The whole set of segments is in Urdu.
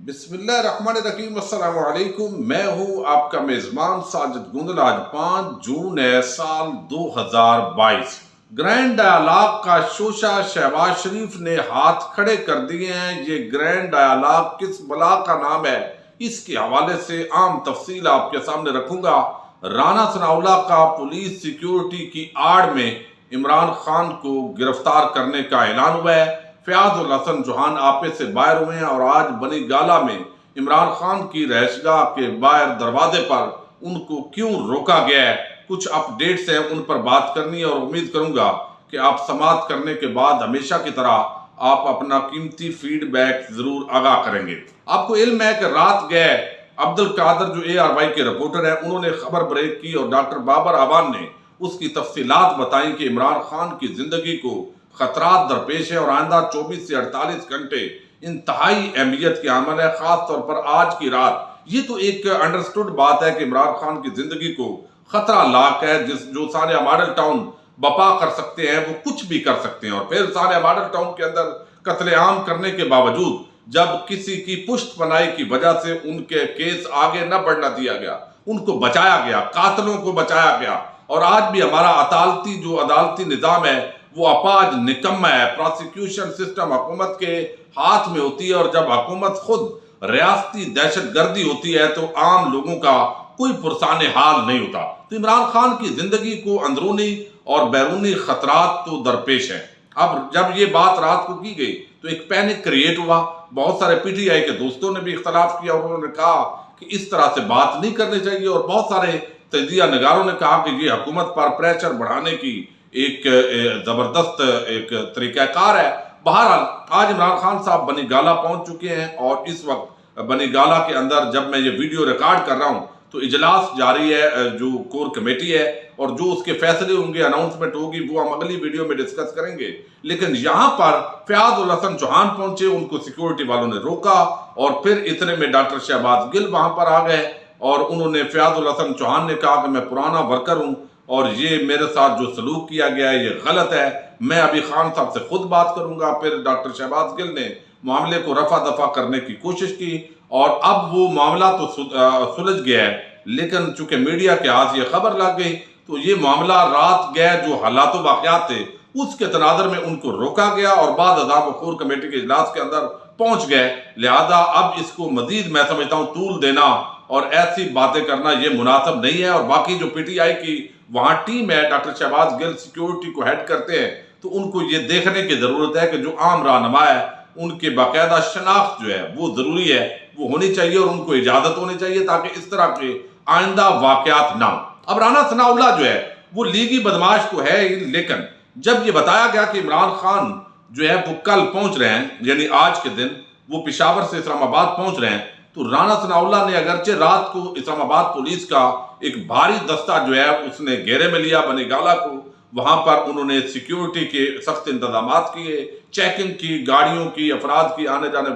بسم اللہ الرحمن الرحیم، السلام علیکم۔ میں ہوں آپ کا میزبان ساجد گندل۔ آج 5 جون ہے سال 2022۔ گرینڈ ڈائیلاگ کا شوشہ شہباز شریف نے ہاتھ کھڑے کر دیے ہیں۔ یہ گرینڈ ڈائیلاگ کس بلا کا نام ہے، اس کے حوالے سے عام تفصیل آپ کے سامنے رکھوں گا۔ رانا ثناءاللہ کا پولیس سیکیورٹی کی آڑ میں عمران خان کو گرفتار کرنے کا اعلان ہوا ہے۔ فیاض الحسن چوہان آپے سے باہر ہوئے ہیں اور آج بنی گالہ میں عمران خان کی رہائش گاہ کے باہر دروازے پر ان کو کیوں روکا گیا ہے، کچھ اپ ڈیٹس ہیں، ان پر بات کرنی ہے اور امید کروں گا کہ آپ سماعت کرنے کے بعد ہمیشہ کی طرح آپ اپنا قیمتی فیڈ بیک ضرور آگاہ کریں گے۔ آپ کو علم ہے کہ رات گئے عبد القادر جو ARY کے رپورٹر ہیں، انہوں نے خبر بریک کی اور ڈاکٹر بابر اعوان نے اس کی تفصیلات بتائیں کہ عمران خان کی زندگی کو خطرات درپیش ہے اور آئندہ 24 سے 48 گھنٹے انتہائی اہمیت کے عمل ہے، خاص طور پر آج کی رات۔ یہ تو ایک انڈرسٹوڈ بات ہے کہ عمران خان کی زندگی کو خطرہ لاحق ہے۔ جو ثانیہ ماڈل ٹاؤن بپا کر سکتے ہیں وہ کچھ بھی کر سکتے ہیں، اور پھر ثانیہ ماڈل ٹاؤن کے اندر قتل عام کرنے کے باوجود جب کسی کی پشت پناہی کی وجہ سے ان کے کیس آگے نہ بڑھنا دیا گیا، ان کو بچایا گیا، قاتلوں کو بچایا گیا۔ اور آج بھی ہمارا عدالتی نظام ہے وہ اپاج نکمہ ہے۔ پراسیکیوشن سسٹم حکومت کے ہاتھ میں ہوتی ہے، اور جب حکومت خود ریاستی دہشت گردی ہوتی ہے تو عام لوگوں کا کوئی پرسان حال نہیں ہوتا۔ تو عمران خان کی زندگی کو اندرونی اور بیرونی خطرات تو درپیش ہیں۔ اب جب یہ بات رات کو کی گئی تو ایک پینک کریٹ ہوا۔ بہت سارے PTI کے دوستوں نے بھی اختلاف کیا، انہوں نے کہا کہ اس طرح سے بات نہیں کرنی چاہیے، اور بہت سارے تجزیہ نگاروں نے کہا کہ یہ حکومت پر پریشر بڑھانے کی ایک زبردست ایک طریقہ کار ہے۔ بہرحال آج عمران خان صاحب بنی گالہ پہنچ چکے ہیں، اور اس وقت بنی گالہ کے اندر جب میں یہ ویڈیو ریکارڈ کر رہا ہوں تو اجلاس جاری ہے جو کور کمیٹی ہے، اور جو اس کے فیصلے ہوں گے، اناؤنسمنٹ ہوگی، وہ ہم اگلی ویڈیو میں ڈسکس کریں گے۔ لیکن یہاں پر فیاض الحسن چوہان پہنچے، ان کو سیکیورٹی والوں نے روکا، اور پھر اتنے میں ڈاکٹر شہباز گل وہاں پر آ گئے، اور انہوں نے فیاض الحسن چوہان نے کہا کہ میں پرانا ورکر ہوں اور یہ میرے ساتھ جو سلوک کیا گیا ہے یہ غلط ہے، میں ابھی خان صاحب سے خود بات کروں گا۔ پھر ڈاکٹر شہباز گل نے معاملے کو رفع دفع کرنے کی کوشش کی، اور اب وہ معاملہ تو سلجھ گیا ہے، لیکن چونکہ میڈیا کے ہاتھ یہ خبر لگ گئی تو یہ معاملہ رات گئے جو حالات و واقعات تھے اس کے تناظر میں ان کو روکا گیا، اور بعد ازاں وہ کور کمیٹی کے اجلاس کے اندر پہنچ گئے۔ لہذا اب اس کو مزید میں سمجھتا ہوں طول دینا اور ایسی باتیں کرنا یہ مناسب نہیں ہے۔ اور باقی جو PTI کی وہاں ٹیم ہے، ڈاکٹر شہباز گل سیکیورٹی کو ہیڈ کرتے ہیں، تو ان کو یہ دیکھنے کی ضرورت ہے کہ جو عام رہنما ہے ان کے باقاعدہ شناخت جو ہے وہ ضروری ہے، وہ ہونی چاہیے، اور ان کو اجازت ہونی چاہیے تاکہ اس طرح کے آئندہ واقعات نہ ہوں۔ اب رانا ثناءاللہ جو ہے وہ لیگی بدماش تو ہے، لیکن جب یہ بتایا گیا کہ عمران خان جو ہے وہ کل پہنچ رہے ہیں، یعنی آج کے دن وہ پشاور سے اسلام آباد پہنچ رہے ہیں، تو رانا ثناءاللہ نے اگرچہ رات کو اسلام آباد پولیس کا ایک بھاری دستہ جو ہے اس نے گھیرے میں لیا بنی گالہ کو، وہاں پر انہوں نے سیکیورٹی کے سخت انتظامات کیے، چیکنگ کی، گاڑیوں کی، افراد کی، آنے جانے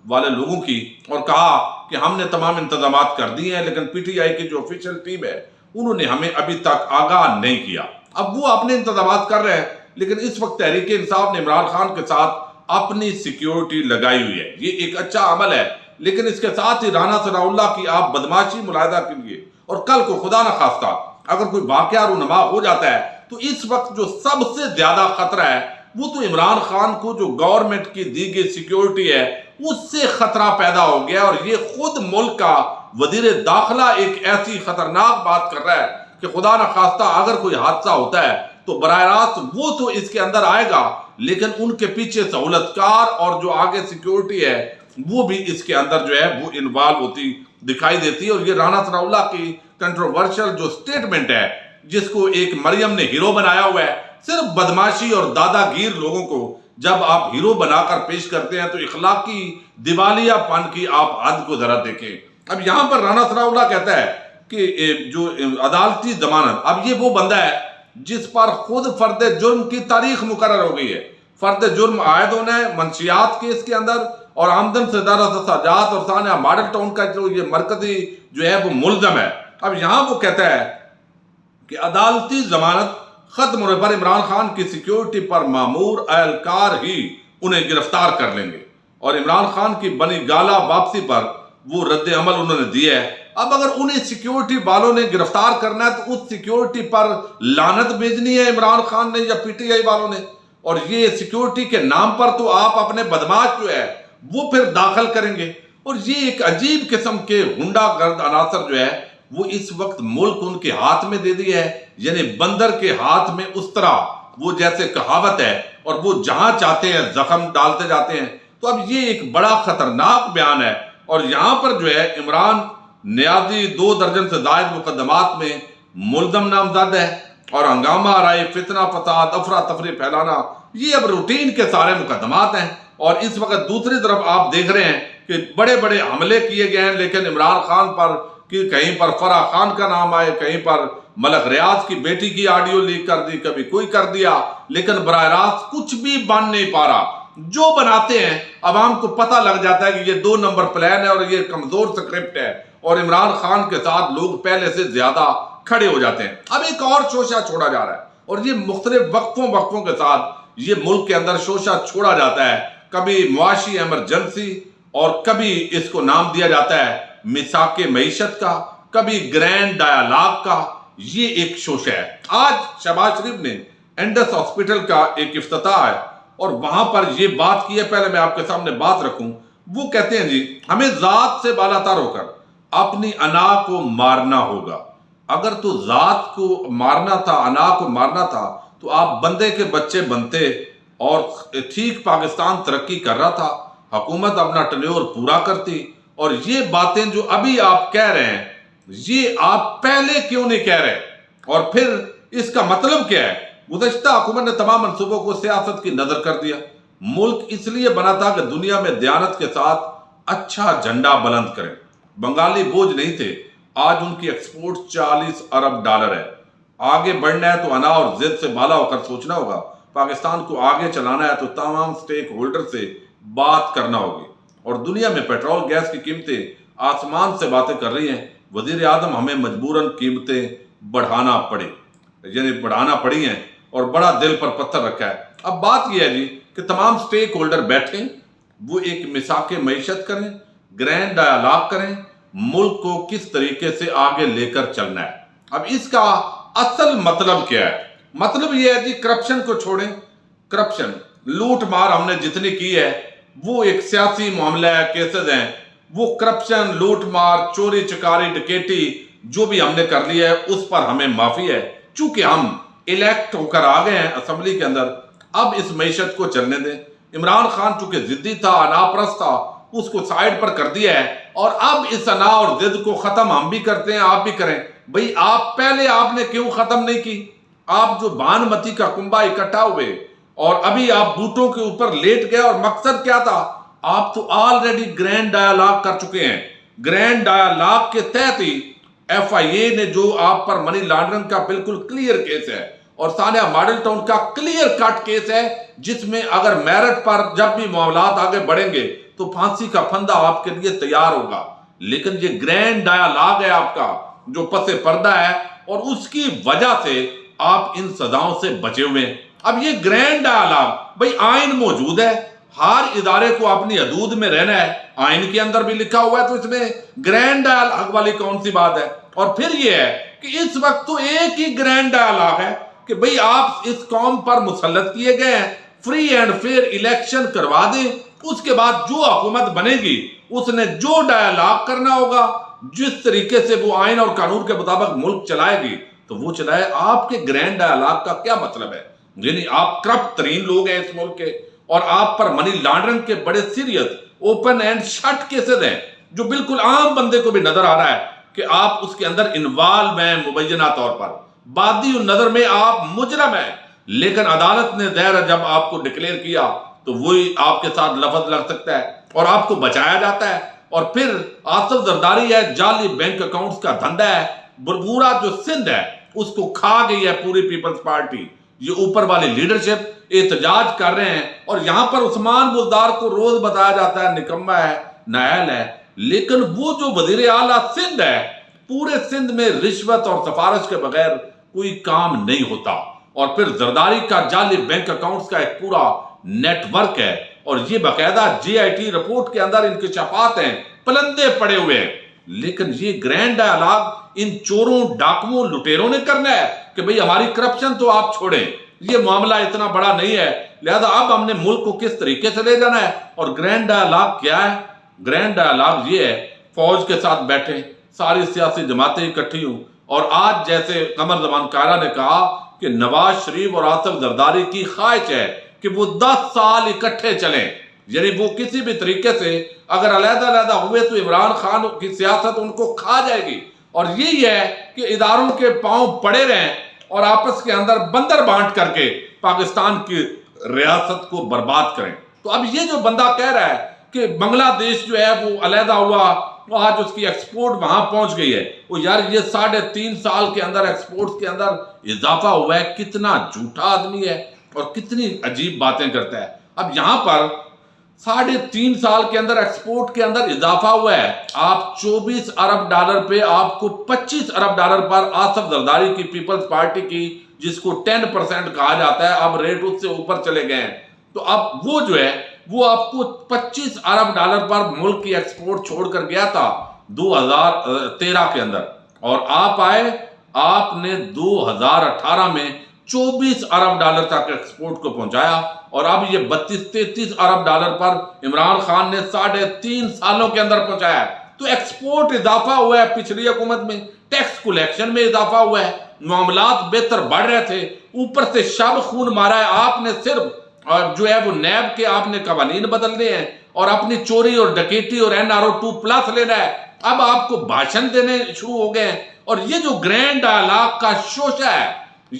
والے لوگوں کی، اور کہا کہ ہم نے تمام انتظامات کر دیے ہیں، لیکن PTI کی جو آفیشیل ٹیم ہے انہوں نے ہمیں ابھی تک آگاہ نہیں کیا۔ اب وہ اپنے انتظامات کر رہے ہیں، لیکن اس وقت تحریک انصاف نے عمران خان کے ساتھ اپنی سیکیورٹی لگائی ہوئی ہے۔ یہ ایک اچھا عمل ہے، لیکن اس کے ساتھ ہی رانا ثناءاللہ کی آپ بدماشی ملاحظہ کیجیے، اور کل کو خدا نہ خواستہ اگر کوئی واقعہ رونما ہو جاتا ہے تو اس وقت جو سب سے زیادہ خطرہ ہے وہ تو عمران خان کو جو گورنمنٹ کی دی گئی سیکیورٹی ہے اس سے خطرہ پیدا ہو گیا، اور یہ خود ملک کا وزیر داخلہ ایک ایسی خطرناک بات کر رہا ہے کہ خدا نہ خواستہ اگر کوئی حادثہ ہوتا ہے تو براہ راست وہ تو اس کے اندر آئے گا، لیکن ان کے پیچھے سہولت کار اور جو آگے سیکیورٹی ہے وہ بھی اس کے اندر جو ہے وہ انوالو ہوتی دکھائی دیتی ہے۔ اور یہ رانا ثناءاللہ کی کنٹروورشل جو سٹیٹمنٹ ہے، جس کو ایک مریم نے ہیرو بنایا ہوا ہے، صرف بدماشی اور دادا گیر لوگوں کو جب آپ ہیرو بنا کر پیش کرتے ہیں تو اخلاقی دیوالیہ پن کی آپ حد کو ذرا دیکھیں۔ اب یہاں پر رانا ثناءاللہ کہتا ہے کہ جو عدالتی ضمانت، اب یہ وہ بندہ ہے جس پر خود فرد جرم کی تاریخ مقرر ہو گئی ہے، فرد جرم عائد ہونا ہے منشیات کیس کے اندر، اور آمدن سے زیادہ سجات اور ثانیہ ماڈل ٹاؤن کا جو یہ مرکزی جو ہے وہ ملزم ہے۔ اب یہاں وہ کہتا ہے کہ عدالتی ضمانت ختم ہونے پر عمران خان کی سیکیورٹی پر مامور اہلکار ہی انہیں گرفتار کر لیں گے، اور عمران خان کی بنی گالا واپسی پر وہ رد عمل انہوں نے دیا ہے۔ اب اگر انہیں سیکیورٹی والوں نے گرفتار کرنا ہے تو اس سیکیورٹی پر لعنت بھیجنی ہے عمران خان نے یا پی ٹی آئی والوں نے، اور یہ سیکیورٹی کے نام پر تو آپ اپنے بدماش جو ہے وہ پھر داخل کریں گے۔ اور یہ ایک عجیب قسم کے غنڈہ گرد عناصر جو ہے وہ اس وقت ملک ان کے ہاتھ میں دے دیا ہے، یعنی بندر کے ہاتھ میں اس طرح، وہ جیسے کہاوت ہے، اور وہ جہاں چاہتے ہیں زخم ڈالتے جاتے ہیں۔ تو اب یہ ایک بڑا خطرناک بیان ہے، اور یہاں پر جو ہے عمران نیازی 2 درجن سے زائد مقدمات میں ملزم نامزد ہے، اور ہنگامہ آرائی، فتنہ فساد، افراتفری پھیلانا، یہ اب روٹین کے سارے مقدمات ہیں۔ اور اس وقت دوسری طرف آپ دیکھ رہے ہیں کہ بڑے بڑے حملے کیے گئے ہیں، لیکن عمران خان پر کہ کہیں پر فرح خان کا نام آئے، کہیں پر ملک ریاض کی بیٹی کی آڈیو لیک کر دی، کبھی کوئی کر دیا، لیکن براہ راست کچھ بھی بن نہیں پا رہا۔ جو بناتے ہیں عوام کو پتہ لگ جاتا ہے کہ یہ 2 نمبر پلان ہے اور یہ کمزور سکرپٹ ہے، اور عمران خان کے ساتھ لوگ پہلے سے زیادہ کھڑے ہو جاتے ہیں۔ اب ایک اور شوشہ چھوڑا جا رہا ہے، اور یہ مختلف وقفوں کے ساتھ یہ ملک کے اندر شوشہ چھوڑا جاتا ہے، کبھی معاشی ایمرجنسی، اور کبھی اس کو نام دیا جاتا ہے میثاق معیشت کا، کبھی گرینڈ ڈائیلاگ کا۔ یہ ایک شوشہ ہے۔ آج شہباز شریف نے اینڈس ہاسپٹل کا ایک افتتاح ہے، اور وہاں پر یہ بات کی ہے، پہلے میں آپ کے سامنے بات رکھوں۔ وہ کہتے ہیں جی ہمیں ذات سے بالاتر ہو کر اپنی انا کو مارنا ہوگا۔ اگر تو ذات کو مارنا تھا، انا کو مارنا تھا، تو آپ بندے کے بچے بنتے اور ٹھیک پاکستان ترقی کر رہا تھا، حکومت اپنا ٹینیور پورا کرتی۔ اور یہ باتیں جو ابھی آپ کہہ رہے ہیں، یہ آپ پہلے کیوں نہیں کہہ رہے؟ اور پھر اس کا مطلب کیا ہے؟ گزشتہ حکومت نے تمام منصوبوں کو سیاست کی نظر کر دیا۔ ملک اس لیے بنا تھا کہ دنیا میں دیانت کے ساتھ اچھا جھنڈا بلند کریں۔ بنگالی بوجھ نہیں تھے، آج ان کی ایکسپورٹ $40 ارب ہے۔ آگے بڑھنا ہے تو انا اور ضد سے بالا ہو کر سوچنا ہوگا۔ پاکستان کو آگے چلانا ہے تو تمام سٹیک ہولڈر سے بات کرنا ہوگی۔ اور دنیا میں پیٹرول گیس کی قیمتیں آسمان سے باتیں کر رہی ہیں۔ وزیر اعظم ہمیں مجبوراً قیمتیں بڑھانا پڑی ہیں، اور بڑا دل پر پتھر رکھا ہے۔ اب بات یہ ہے جی کہ تمام سٹیک ہولڈر بیٹھیں، وہ ایک میثاق معیشت کریں، گرینڈ ڈائیلاگ کریں، ملک کو کس طریقے سے آگے لے کر چلنا ہے۔ اب اس کا اصل مطلب کیا ہے؟ مطلب یہ ہے جی کرپشن کو چھوڑیں۔ کرپشن، لوٹ مار ہم نے جتنی کی ہے وہ ایک سیاسی معاملہ ہے، کیسز ہیں، وہ کرپشن، لوٹ مار، چوری چکاری، ڈکیٹی جو بھی ہم نے کر لیا ہے اس پر ہمیں معافی ہے۔ چونکہ ہم الیکٹ ہو کر آ گئے ہیں اسمبلی کے اندر، اب اس معیشت کو چلنے دیں۔ عمران خان چونکہ ضدی تھا، انا پرست تھا، اس کو سائیڈ پر کر دیا ہے، اور اب اس انا اور ضد کو ختم ہم بھی کرتے ہیں، آپ بھی کریں۔ بھئی آپ پہلے آپ نے کیوں ختم نہیں کی؟ آپ جو بانمتی کا کنبہ اکٹھا ہوئے اور ابھی آپ بوٹوں کے اوپر لیٹ گئے، اور مقصد کیا تھا؟ آپ تو آلریڈی گرینڈ ڈائیلاگ کر چکے ہیں۔ گرینڈ ڈائیلاگ کے تحت ہی ایف آئی اے نے جو آپ پر منی لانڈرنگ کا بالکل کلیئر کیس ہے، اور سانحہ ماڈل ٹاؤن کا کلیئر کٹ کیس ہے، جس میں اگر میرٹ پر جب بھی معاملات آگے بڑھیں گے تو پھانسی کا پھندا آپ کے لیے تیار ہوگا۔ لیکن یہ گرینڈ ڈائیلاگ ہے آپ کا جو پس پردہ ہے، اور اس کی وجہ سے آپ ان سزاؤں سے بچے ہوئے ہیں۔ اب یہ گرینڈ ڈائیلاگ، بھئی آئین موجود ہے، ہر ادارے کو اپنی حدود میں رہنا ہے، آئین کے اندر بھی لکھا ہوا ہے، تو اس میں گرینڈ ڈائیلاگ والی کون سی بات ہے؟ اور پھر یہ ہے کہ اس وقت تو ایک ہی گرینڈ ڈائیلاگ ہے کہ بھئی آپ اس قوم پر مسلط کیے گئے ہیں، فری اینڈ فیئر الیکشن کروا دیں، اس کے بعد جو حکومت بنے گی اس نے جو ڈائیلاگ کرنا ہوگا، جس طریقے سے وہ آئین اور قانون کے مطابق ملک چلائے گی تو وہ چلائے۔ آپ کے گرینڈ ڈائیلاگ کا کیا مطلب ہے؟ یعنی آپ کرپٹ ترین لوگ ہیں اس ملک کے، اور آپ پر منی لانڈرنگ کے بڑے serious open and shut cases ہیں، جو بالکل عام بندے کو بھی نظر آ رہا ہے کہ آپ اس کے اندر انوالو ہیں مبینہ طور پر۔ بادی نظر میں آپ مجرم ہیں، لیکن عدالت نے ظاہر جب آپ کو ڈکلیئر کیا تو وہی آپ کے ساتھ لفظ لگ سکتا ہے اور آپ کو بچایا جاتا ہے۔ اور پھر آصف زرداری ہے، جعلی بینک اکاؤنٹس کا دھندا ہے، پورا جو سندھ ہے اس کو کھا گئی ہے پوری پیپلز پارٹی۔ یہ اوپر والی لیڈرشپ احتجاج کر رہے ہیں، اور یہاں پر عثمان بزدار کو روز بتایا جاتا ہے نکمہ ہے، نااہل ہے، لیکن وہ جو وزیر اعلیٰ سندھ ہے، پورے سندھ میں رشوت اور سفارش کے بغیر کوئی کام نہیں ہوتا۔ اور پھر زرداری کا جعلی بینک اکاؤنٹس کا ایک پورا نیٹ ورک ہے، اور یہ باقاعدہ GIT رپورٹ کے اندر انکشافات ہیں، پلندے پڑے ہوئے ہیں۔ لیکن یہ گرینڈ ڈائیلاگ ان چوروں، ڈاکوؤں، لٹیروں نے کرنا ہے کہ بھئی ہماری کرپشن تو آپ چھوڑیں، یہ معاملہ اتنا بڑا نہیں ہے، لہذا اب ہم نے ملک کو کس طریقے سے لے جانا ہے۔ اور گرینڈ ڈائیلاگ کیا ہے؟ گرینڈ ڈائیلاگ یہ ہے، فوج کے ساتھ بیٹھیں، ساری سیاسی جماعتیں اکٹھی ہوں، اور آج جیسے قمر زمان کائرہ نے کہا کہ نواز شریف اور آصف زرداری کی خواہش ہے کہ وہ 10 سال اکٹھے چلیں، یعنی وہ کسی بھی طریقے سے اگر علیحدہ علیحدہ ہوئے تو عمران خان کی سیاست ان کو کھا جائے گی، اور یہی ہے کہ اداروں کے پاؤں پڑے رہیں اور آپس کے اندر بندر بانٹ کر کے پاکستان کی ریاست کو برباد کریں۔ تو اب یہ جو بندہ کہہ رہا ہے کہ بنگلہ دیش جو ہے وہ علیحدہ ہوا، آج اس کی ایکسپورٹ وہاں پہنچ گئی ہے، وہ یار یہ 3.5 سال کے اندر ایکسپورٹ کے اندر اضافہ ہوا ہے، کتنا جھوٹا آدمی ہے اور کتنی عجیب باتیں کرتا ہے۔ اب یہاں پر 3.5 سال کے اندر ایکسپورٹ کے اندر اضافہ ہوا ہے، آپ 24 ارب ڈالر پہ آپ کو 25 ارب ڈالر پر آصف زرداری کی پیپلز پارٹی کی، جس کو 10% کہا جاتا ہے، اب ریٹ اس سے اوپر چلے گئے ہیں، تو اب وہ جو ہے وہ آپ کو 25 ارب ڈالر پر ملک کی ایکسپورٹ چھوڑ کر گیا تھا 2013 کے اندر، اور آپ آئے، آپ نے 2018 میں 24 ارب ڈالر تک ایکسپورٹ کو پہنچایا، اور اب یہ 32-33 ارب ڈالر پر عمران خان نے 3.5 سالوں کے اندر پہنچایا ہے۔ تو ایکسپورٹ اضافہ ہوا ہے پچھلی حکومت میں، ٹیکس کلیکشن میں اضافہ ہوا ہے، معاملات بہتر بڑھ رہے تھے، اوپر سے شب خون مارا ہے آپ نے، صرف جو ہے وہ نیب کے آپ نے قوانین بدلنے ہیں اور اپنی چوری اور ڈکیٹی اور NRO2+ لینا ہے، اب آپ کو بھاشن دینے شروع ہو گئے ہیں۔ اور یہ جو گرینڈ ڈائیلاگ کا شوشہ ہے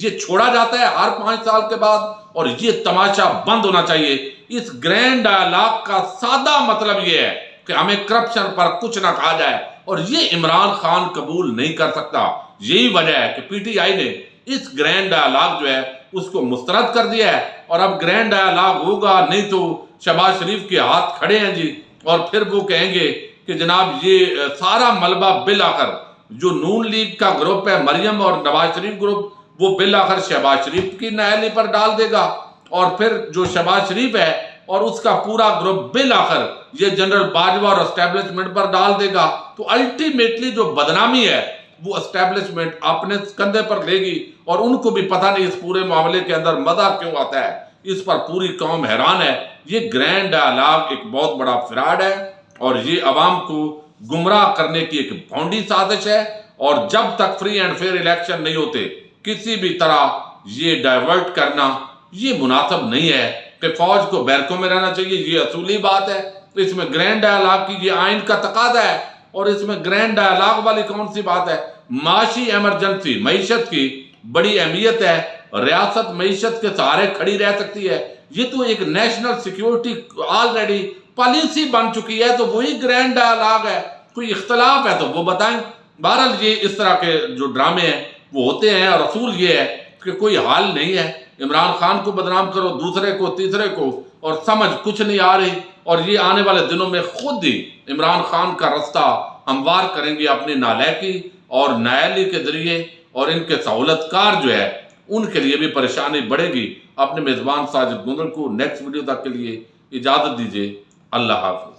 یہ چھوڑا جاتا ہے ہر 5 سال کے بعد، اور یہ تماشا بند ہونا چاہیے۔ اس گرینڈ ڈائیلاگ کا سادہ مطلب یہ ہے کہ ہمیں کرپشن پر کچھ نہ کہا جائے، اور یہ عمران خان قبول نہیں کر سکتا۔ یہی وجہ ہے کہ PTI نے اس گرینڈ ڈائیلاگ جو ہے اس کو مسترد کر دیا ہے، اور اب گرینڈ ڈائیلاگ ہوگا نہیں تو شہباز شریف کے ہاتھ کھڑے ہیں جی، اور پھر وہ کہیں گے کہ جناب یہ سارا ملبہ بالآخر جو نون لیگ کا گروپ ہے، مریم اور نواز شریف گروپ، وہ بالآخر شہباز شریف کی نااہلی پر ڈال دے گا، اور پھر جو شہباز شریف ہے اور اس کا پورا گروپ بالآخر یہ جنرل باجوہ اور اسٹیبلشمنٹ پر ڈال دے گا۔ تو الٹیمیٹلی جو بدنامی ہے وہ اسٹیبلشمنٹ اپنے کندھے پر لے گی، اور ان کو بھی پتہ نہیں اس پورے معاملے کے اندر مزہ کیوں آتا ہے، اس پر پوری قوم حیران ہے۔ یہ گرینڈ ڈائیلاگ ایک بہت بڑا فراڈ ہے، اور یہ عوام کو گمراہ کرنے کی ایک بھونڈی سازش ہے، اور جب تک فری اینڈ فیئر الیکشن نہیں ہوتے کسی بھی طرح یہ ڈائیورٹ کرنا یہ مناسب نہیں ہے کہ فوج کو بیرکوں میں رہنا چاہیے، یہ اصولی بات ہے۔ تو اس میں گرینڈ ڈائیلاگ کی یہ آئین کا تقاضا ہے، اور اس میں گرینڈ ڈائیلاگ والی کون سی بات ہے؟ معاشی ایمرجنسی، معیشت کی بڑی اہمیت ہے، ریاست معیشت کے سہارے کھڑی رہ سکتی ہے، یہ تو ایک نیشنل سیکیورٹی آلریڈی پالیسی بن چکی ہے، تو وہی گرینڈ ڈائیلاگ ہے۔ کوئی اختلاف ہے تو وہ بتائیں۔ بہرحال یہ اس طرح کے جو ڈرامے ہیں وہ ہوتے ہیں، اور اصول یہ ہے کہ کوئی حال نہیں ہے، عمران خان کو بدنام کرو، دوسرے کو، تیسرے کو، اور سمجھ کچھ نہیں آ رہی، اور یہ آنے والے دنوں میں خود ہی عمران خان کا رستہ ہموار کریں گے اپنی نالائکی اور نااہلی کے ذریعے، اور ان کے سہولت کار جو ہے ان کے لیے بھی پریشانی بڑھے گی۔ اپنے میزبان ساجد گندل کو نیکسٹ ویڈیو تک کے لیے اجازت دیجیے۔ اللہ حافظ۔